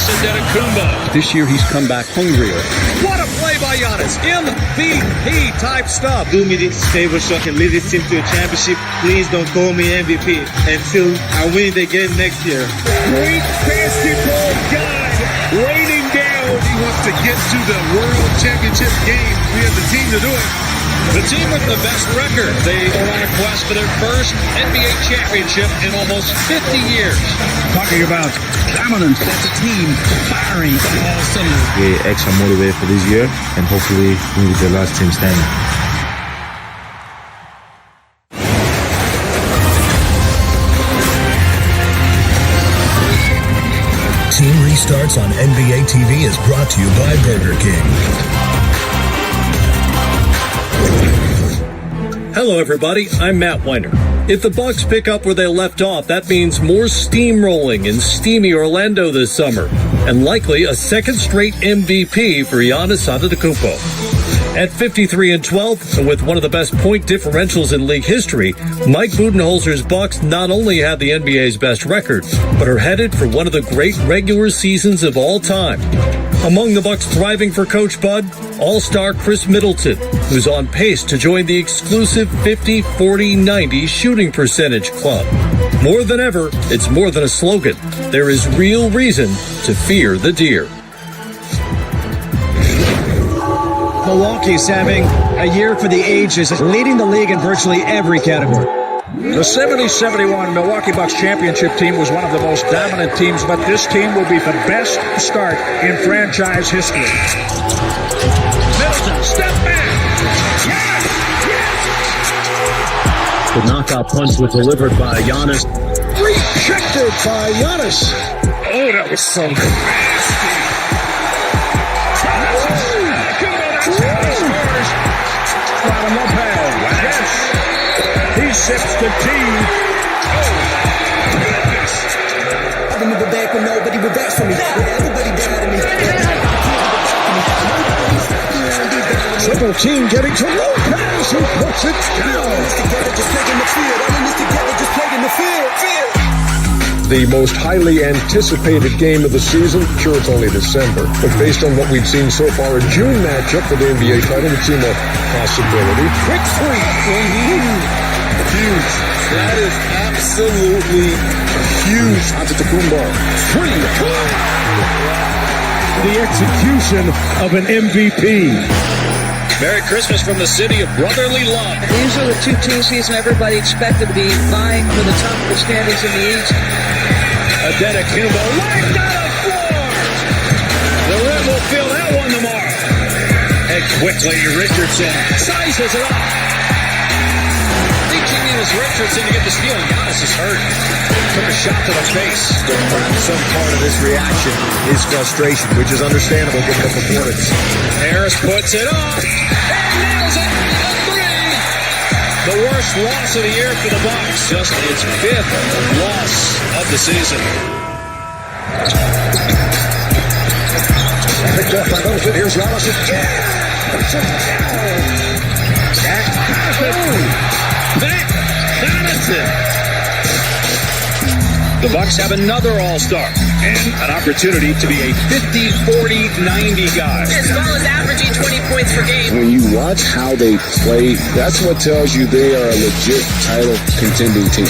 Giannis Antetokounmpo. This year he's come back hungrier. What a play by Giannis. MVP type stuff. Do me this favor so I can lead this team to a championship. Please don't call me MVP until I win it again next year. Great basketball guy raining down. He wants to get to the World Championship game. We have the team to do it. The team with the best record. They are on a quest for their first NBA championship in almost 50 years. Talking about dominance, that's a team firing on all cylinders. Get extra motivated for this year, and hopefully we'll be the last team standing. Team Restarts on NBA TV is brought to you by Burger King. Hello, everybody. I'm Matt Weiner. If the Bucks pick up where they left off, that means more steamrolling in steamy Orlando this summer, and likely a second straight MVP for Giannis Antetokounmpo. At 53-12, and with one of the best point differentials in league history, Mike Budenholzer's Bucks not only have the NBA's best record, but are headed for one of the great regular seasons of all time. Among the Bucks thriving for Coach Bud, All-Star Chris Middleton, who's on pace to join the exclusive 50-40-90 shooting percentage club. More than ever, it's more than a slogan. There is real reason to fear the deer. Milwaukee's having a year for the ages, leading the league in virtually every category. The 70-71 Milwaukee Bucks championship team was one of the most dominant teams, but this team will be the best start in franchise history. Middleton, step back! Yes! Yes! The knockout punch was delivered by Giannis. Rejected by Giannis. Oh, that was so nasty. He sips the tea. Oh, my goodness. I remember back when nobody would back for me. Everybody died of me. Triple team getting to Lopez, who puts it down. The most highly anticipated game of the season, sure it's only December, but based on what we've seen so far, a June matchup for the NBA title would seem a possibility. Quick three. Huge. That is absolutely huge. Antetokounmpo. Three. The execution of an MVP. Merry Christmas from the city of brotherly love. These are the two teams everybody expected to be vying for the top of the standings in the East. Antetokounmpo right down the floor. The Red will feel that one tomorrow. And quickly, Richardson sizes it up. Reaching in as Richardson to get the steal. Giannis is hurt. Took a shot to the face. Perhaps some part of this reaction is frustration, which is understandable given the performance. Harris puts it up and nails it. A three. The worst loss of the year for the Bucks. Just its fifth loss of the season. Picked up by Donte. Here's Giannis again. Madison. The Bucks have another All-Star and an opportunity to be a 50-40-90 guy. As well as averaging 20 points per game. When you watch how they play, that's what tells you they are a legit title contending team.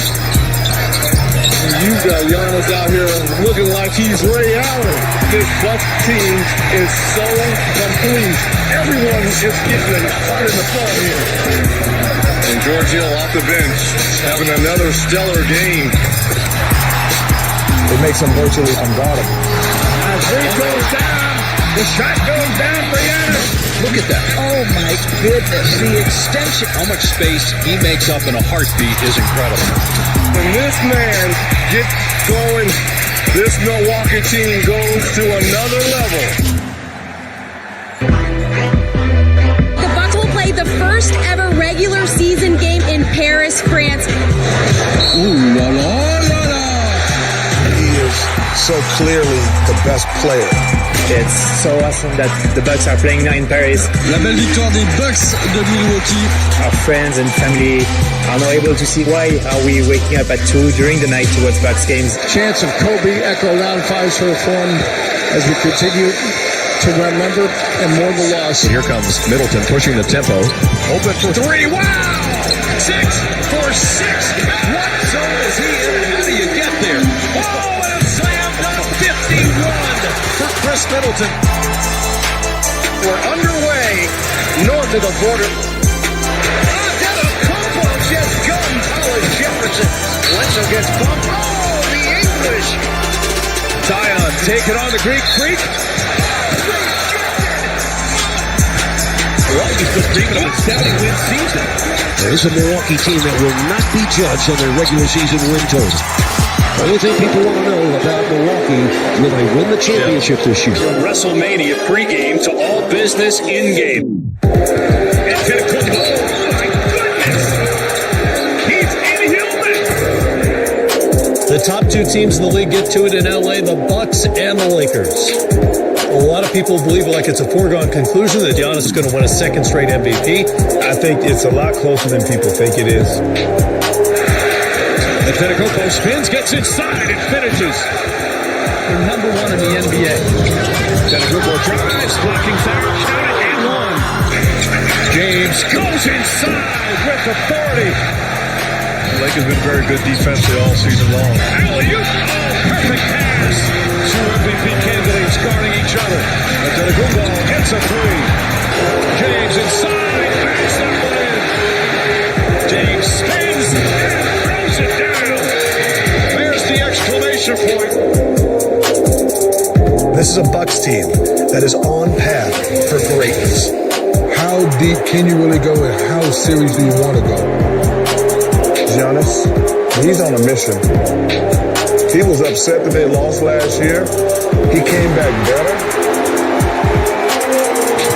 You've got Giannis out here looking like he's Ray Allen. This Bucks team is so complete. Everyone is getting a part in the fun here. And George Hill off the bench, having another stellar game. It makes them virtually unguardable. As he goes down, the shot goes down for Giannis. Look at that. Oh, my goodness. The extension. How much space he makes up in a heartbeat is incredible. When this man gets going, this Milwaukee team goes to another level. The Bucks will play the first ever regular season game in Paris, France. Ooh la la la la. He is is so clearly the best player. It's so awesome that the Bucks are playing now in Paris. La belle victoire des Bucks de Milwaukee. Our friends and family are now able to see why are we waking up at 2 during the night to watch Bucks games. Chance of Kobe echo round 5's for the form as we continue to remember and mourn the loss. Here comes Middleton pushing the tempo. Open for 3. Wow! 6 for 6. What zone is he in and how do you get there? Oh, and a slam dunk 51 for Chris Middleton. We're underway north of the border. Antetokounmpo just gunned Howard Jefferson. Bledsoe gets bumped. Oh, the English. Zion taking on the Greek Freak. Milwaukee's just dreaming of a 70-win season. There's a Milwaukee team that will not be judged on their regular season win total. Only thing people want to know about Milwaukee, will they win the championship this year? From WrestleMania pregame to all business in-game. Antetokounmpo, oh my goodness! He's inhuman! The top 2 teams in the league get to it in LA, the Bucks and the Lakers. A lot of people believe like it's a foregone conclusion that Giannis is going to win a second straight MVP. I think it's a lot closer than people think it is. Antetokounmpo spins, gets inside, and finishes. They're number 1 in the NBA. Antetokounmpo drives, blocking foul, shot it, and one. James goes inside with authority. Blake has been very good defensively all season long. Alley-oop, perfect pass. 2 MVP candidates guarding each other. Antetokounmpo gets a 3. James inside, backs that one in. James spins and throws it down. There's the exclamation point. This is a Bucks team that is on path for greatness. How deep can you really go and how serious do you want to go? Giannis, he's on a mission. He was upset that they lost last year. He came back better.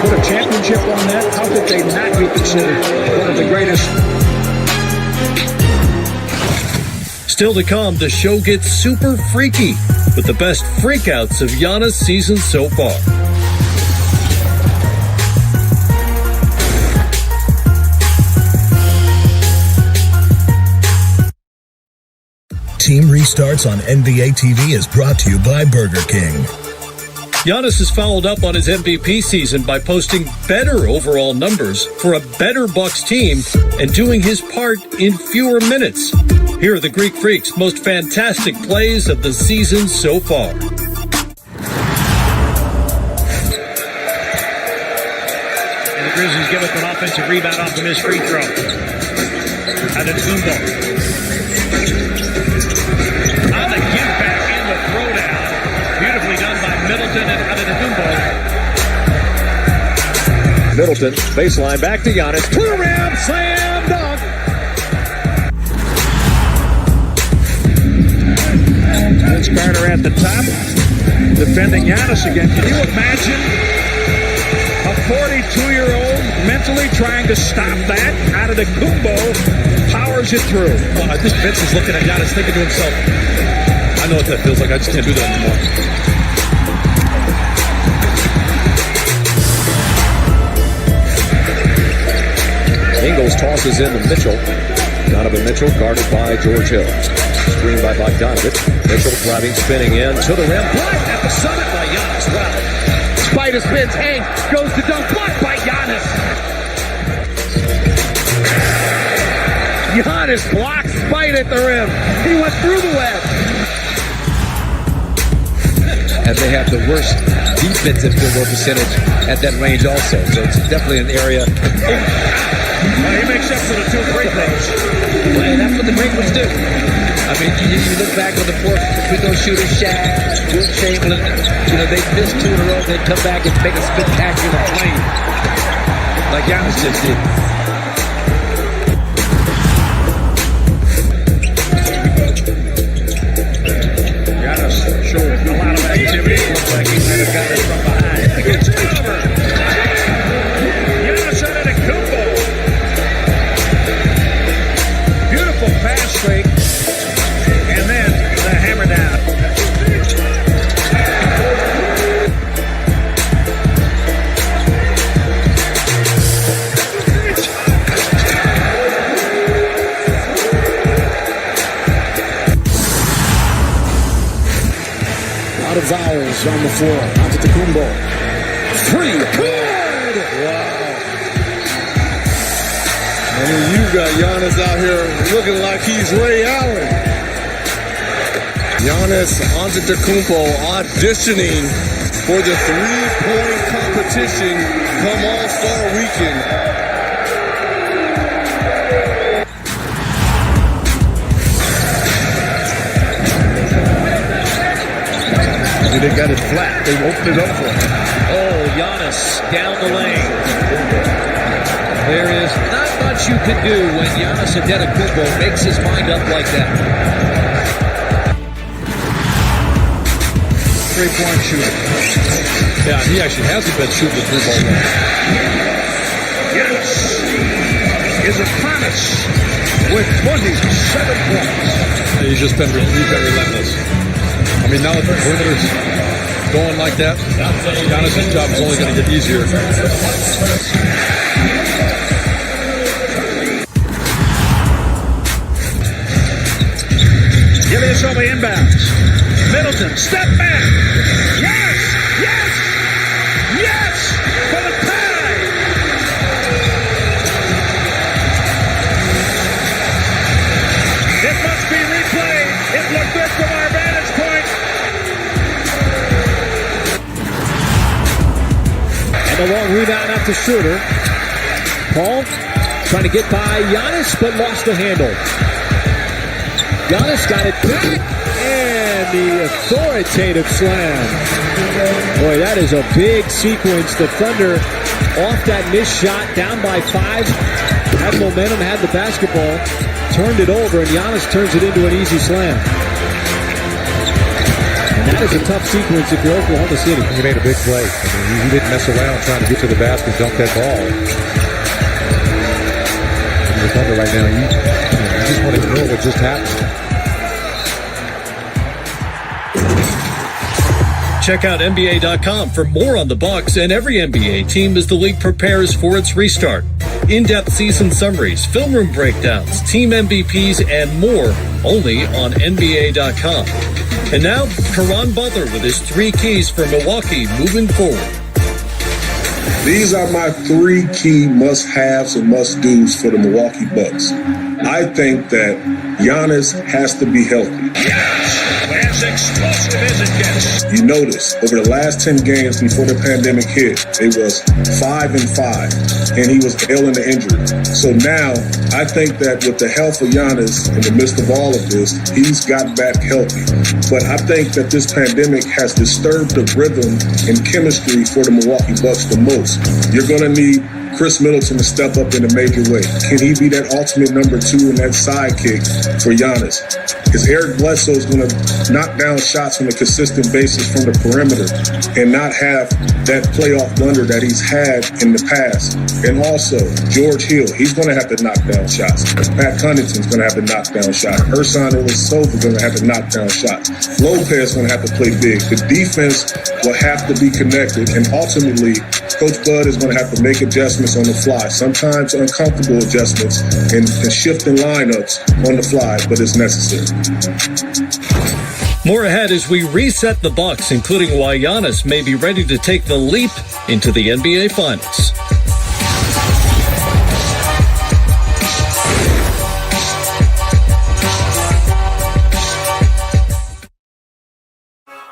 Put a championship on that. How could they not be considered one of the greatest? Still to come, the show gets super freaky with the best freakouts of Giannis' season so far. Team Restarts on NBA TV is brought to you by Burger King. Giannis has followed up on his MVP season by posting better overall numbers for a better Bucks team and doing his part in fewer minutes. Here are the Greek Freaks' most fantastic plays of the season so far. And the Grizzlies give up an offensive rebound off the missed free throw. Antetokounmpo. On the give back in the throwdown. Beautifully done by Middleton and Antetokounmpo. Middleton, baseline, back to Giannis. To the rim, slam dunk. Vince Carter at the top, defending Giannis again. Can you imagine a 42-year-old mentally trying to stop that? Antetokounmpo powers it through. Well, I think Vince is looking at Giannis thinking to himself, I know what that feels like. I just can't do that anymore. Ingles tosses in to Mitchell. Donovan Mitchell guarded by George Hill. Screened by Bogdanovich. Mitchell driving, spinning in to the rim. Blocked at the summit by Giannis. Wow. Spider spins, hangs, goes to dunk. Blocked by Giannis. Giannis blocks Spite at the rim. He went through the web. And they have the worst defensive field goal percentage at that range also. So it's definitely an area. Well, he makes up for the 2 free throws. Well, that's what the great ones do. I mean, you look back on the 4 free throw shooters, Shaq, Will Chamberlain, they missed 2 in a row, they come back and make a spectacular play. Like Giannis just did. Giannis showing a lot of activity. Looks like he might have got it from behind. It's over. Giannis Antetokounmpo. Beautiful pass fake. And then the hammer down. Ingles on the floor. Antetokounmpo. Three. Good! Wow. I mean, you've got Giannis out here looking like he's Ray Allen. Giannis Antetokounmpo auditioning for the three-point competition come All-Star Weekend. They got it flat. They opened it up for him. Oh, Giannis down the lane. There is not much you can do when Giannis Antetokounmpo makes his mind up like that. Three-point shooter. Yeah, he actually hasn't been shooting the three-ball well. Giannis is upon us with 27 points. He's been relentless. I mean, now that the perimeter's going like that, Giannis' job is only going to get easier. Giving us over inbounds. Middleton, step back. Yes! Yes! Yes! For the tie! It must be replayed. It looked good from our vantage point. And the long rebound after Schroeder. Paul trying to get by Giannis, but lost the handle. Giannis got it back, and the authoritative slam. Boy, that is a big sequence. The Thunder off that missed shot, down by 5. Had momentum, had the basketball, turned it over, and Giannis turns it into an easy slam. And that is a tough sequence if you're Oklahoma City. He made a big play. I mean, he didn't mess around trying to get to the basket and dunk that ball. And the Thunder right now, you just want to know what just happened. Check out NBA.com for more on the Bucks and every NBA team as the league prepares for its restart. In-depth season summaries, film room breakdowns, team MVPs, and more only on NBA.com. And now, Caron Butler with his 3 keys for Milwaukee moving forward. These are my 3 key must-haves and must-dos for the Milwaukee Bucks. I think that Giannis has to be healthy. As explosive as it gets. You notice, over the last 10 games before the pandemic hit, it was 5-5, and he was ill in the injury. So now, I think that with the health of Giannis in the midst of all of this, he's got back healthy. But I think that this pandemic has disturbed the rhythm and chemistry for the Milwaukee Bucks the most. You're going to need Chris Middleton to step up in a major way. Can he be that ultimate number 2 and that sidekick for Giannis? Is Eric Bledsoe going to knock down shots on a consistent basis from the perimeter and not have that playoff wonder that he's had in the past? And also, George Hill, he's going to have to knock down shots. Pat Connaughton's going to have to knock down shots. Ersan Ilyasova going to have to knock down shots. Lopez going to have to play big. The defense will have to be connected, and ultimately, Coach Bud is going to have to make adjustments on the fly. Sometimes uncomfortable adjustments and shifting lineups on the fly, but it's necessary. More ahead as we reset the Bucks, including why Giannis may be ready to take the leap into the NBA Finals.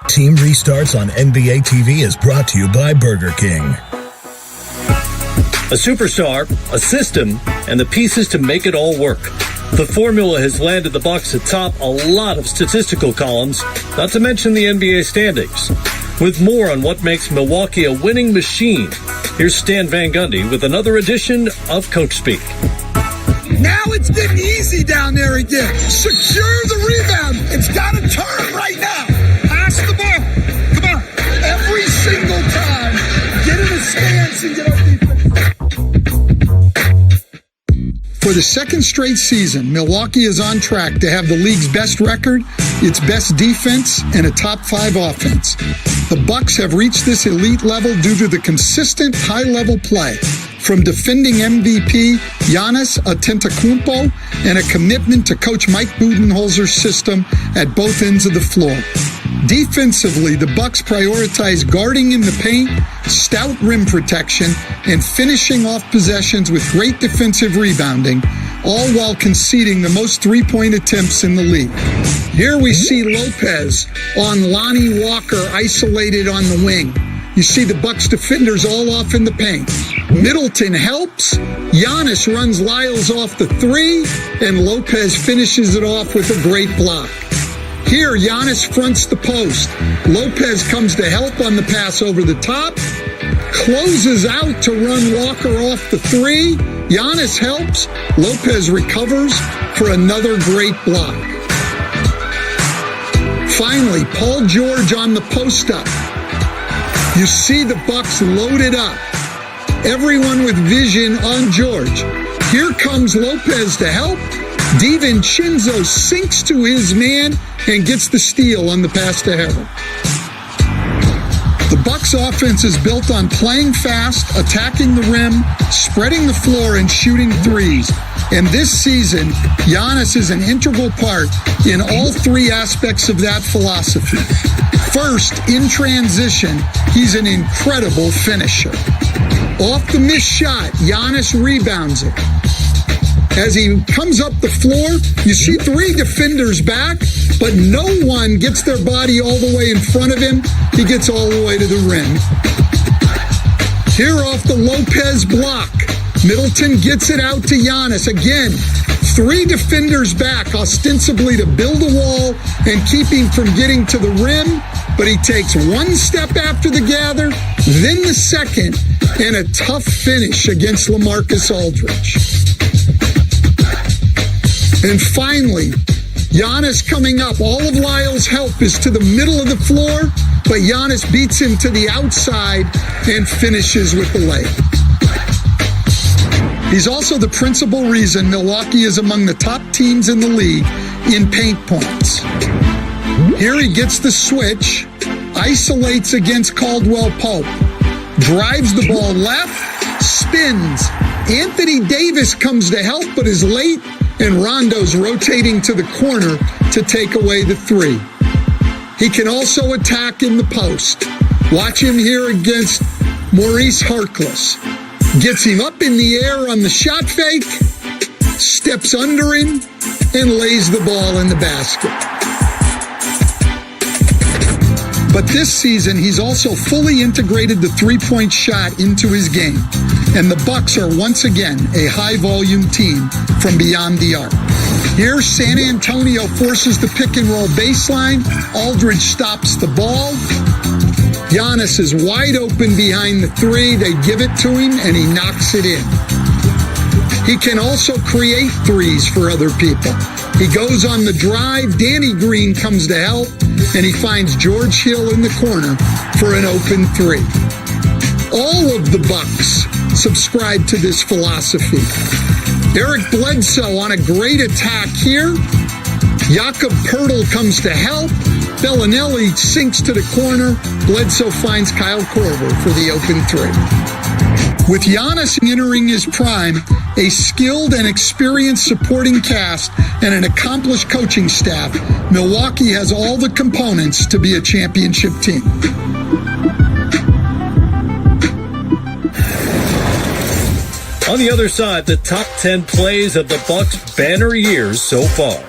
Team Restarts on NBA TV is brought to you by Burger King. A superstar, a system, and the pieces to make it all work. The formula has landed the Bucks atop a lot of statistical columns, not to mention the NBA standings. With more on what makes Milwaukee a winning machine, here's Stan Van Gundy with another edition of Coach Speak. Now it's getting easy down there again. Secure the rebound. It's got to turn right now. Pass the ball. Come on. Every single time. Get in a stance and get up defense. For the second straight season, Milwaukee is on track to have the league's best record, its best defense, and a top 5 offense. The Bucks have reached this elite level due to the consistent high-level play from defending MVP Giannis Antetokounmpo and a commitment to Coach Mike Budenholzer's system at both ends of the floor. Defensively, the Bucks prioritize guarding in the paint, stout rim protection, and finishing off possessions with great defensive rebounding, all while conceding the most three-point attempts in the league. Here we see Lopez on Lonnie Walker isolated on the wing. You see the Bucks defenders all off in the paint. Middleton helps. Giannis runs Lyles off the three, and Lopez finishes it off with a great block. Here, Giannis fronts the post. Lopez comes to help on the pass over the top. Closes out to run Walker off the three. Giannis helps. Lopez recovers for another great block. Finally, Paul George on the post-up. You see the Bucks loaded up. Everyone with vision on George. Here comes Lopez to help. DiVincenzo sinks to his man and gets the steal on the pass to Heron. The Bucks offense is built on playing fast, attacking the rim, spreading the floor, and shooting threes. And this season, Giannis is an integral part in all three aspects of that philosophy. First, in transition, he's an incredible finisher. Off the missed shot, Giannis rebounds it. As he comes up the floor, you see three defenders back, but no one gets their body all the way in front of him. He gets all the way to the rim. Here off the Lopez block, Middleton gets it out to Giannis. Again, three defenders back, ostensibly to build a wall and keep him from getting to the rim, but he takes one step after the gather, then the second, and a tough finish against LaMarcus Aldridge. And finally, Giannis coming up. All of Lyle's help is to the middle of the floor, but Giannis beats him to the outside and finishes with the layup. He's also the principal reason Milwaukee is among the top teams in the league in paint points. Here he gets the switch, isolates against Caldwell Pope, drives the ball left, spins. Anthony Davis comes to help but is late, and Rondo's rotating to the corner to take away the three. He can also attack in the post. Watch him here against Maurice Harkless. Gets him up in the air on the shot fake, steps under him, and lays the ball in the basket. But this season, he's also fully integrated the three-point shot into his game. And the Bucks are once again a high-volume team from beyond the arc. Here, San Antonio forces the pick-and-roll baseline. Aldridge stops the ball. Giannis is wide open behind the three. They give it to him, and he knocks it in. He can also create threes for other people. He goes on the drive. Danny Green comes to help, and he finds George Hill in the corner for an open three. All of the Bucks subscribe to this philosophy. Eric Bledsoe on a great attack here. Jakob Poeltl comes to help. Bellinelli sinks to the corner. Bledsoe finds Kyle Korver for the open three. With Giannis entering his prime, a skilled and experienced supporting cast, and an accomplished coaching staff, Milwaukee has all the components to be a championship team. On the other side, the top 10 plays of the Bucks' banner years so far.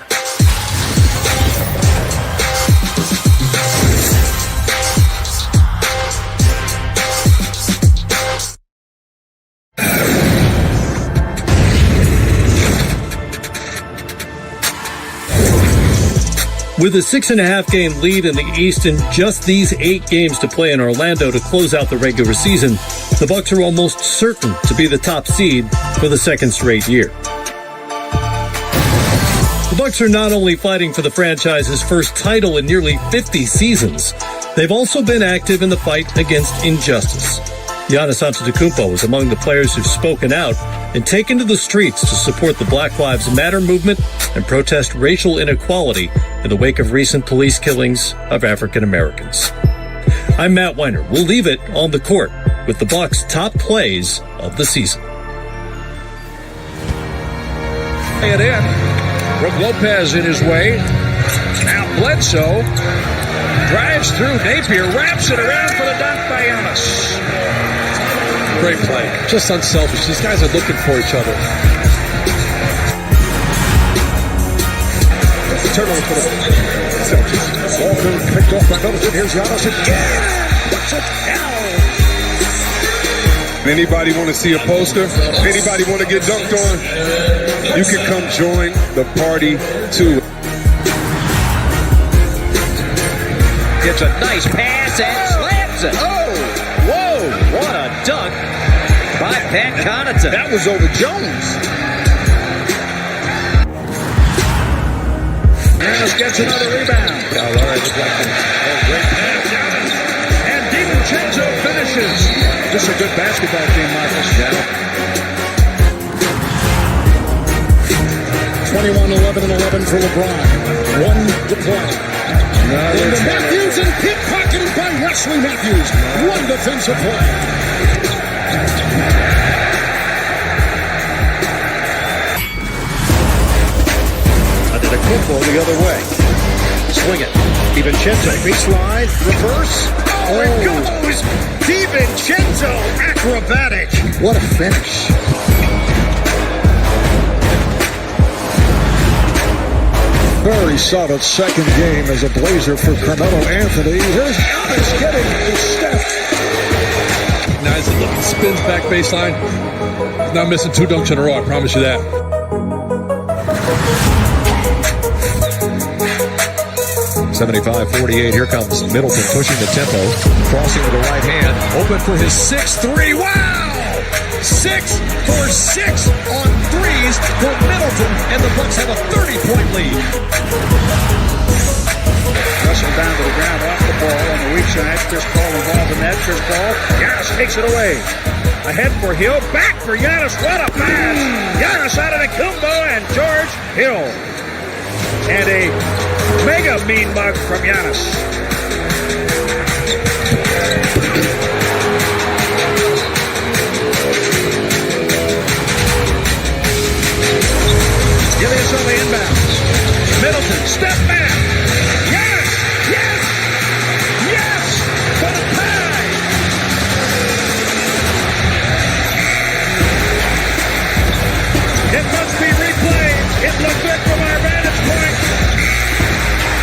With a 6.5-game lead in the East and just these 8 games to play in Orlando to close out the regular season, the Bucks are almost certain to be the top seed for the second straight year. The Bucks are not only fighting for the franchise's first title in nearly 50 seasons, they've also been active in the fight against injustice. Giannis Antetokounmpo is among the players who've spoken out and taken to the streets to support the Black Lives Matter movement and protest racial inequality in the wake of recent police killings of African Americans. I'm Matt Weiner. We'll leave it on the court with the Bucks' top plays of the season. It in. Brook Lopez in his way. Now Bledsoe drives Gets through. Napier wraps it around for the dunk by Giannis. Great play. Just unselfish. These guys are looking for each other. Turnover for the Celtics. Walker picked off by Middleton. Here's Giannis again. What's it now? Anybody want to see a poster? Anybody want to get dunked on? You can come join the party too. Gets a nice pass and slams it. Oh, whoa, what a dunk by Pat Connaughton. That was over Jones. Giannis gets another rebound. Great pass, Giannis. And DiVincenzo finishes. Just a good basketball team, Michael. Yeah. 21-11 for LeBron. 1 to play. Into Matthews and pickpocketed by Wesley Matthews. 1 defensive play. Antetokounmpo the other way. Swing it. DiVincenzo, baseline, reverse. Oh, it goes! DiVincenzo, acrobatic. What a finish. Very solid second game as a Blazer for Carmelo Anthony. Here's Giannis getting the step. Nice. Look, he spins back baseline. He's not missing 2 dunks in a row, I promise you that. $75-48. Here comes Middleton pushing the tempo. Crossing with the right hand. Open for his 6-3. Wow! 6 for 6 on threes for Middleton. And the Bucks have a 30-point lead. Russell down to the ground off the ball on the weak side. Chris Paul involved in that. Chris Paul. Giannis takes it away. Ahead for Hill. Back for Giannis. What a pass. Giannis out of the Antetokounmpo and George Hill. And a mega mean mug from Giannis. Giannis on the inbounds. Middleton, step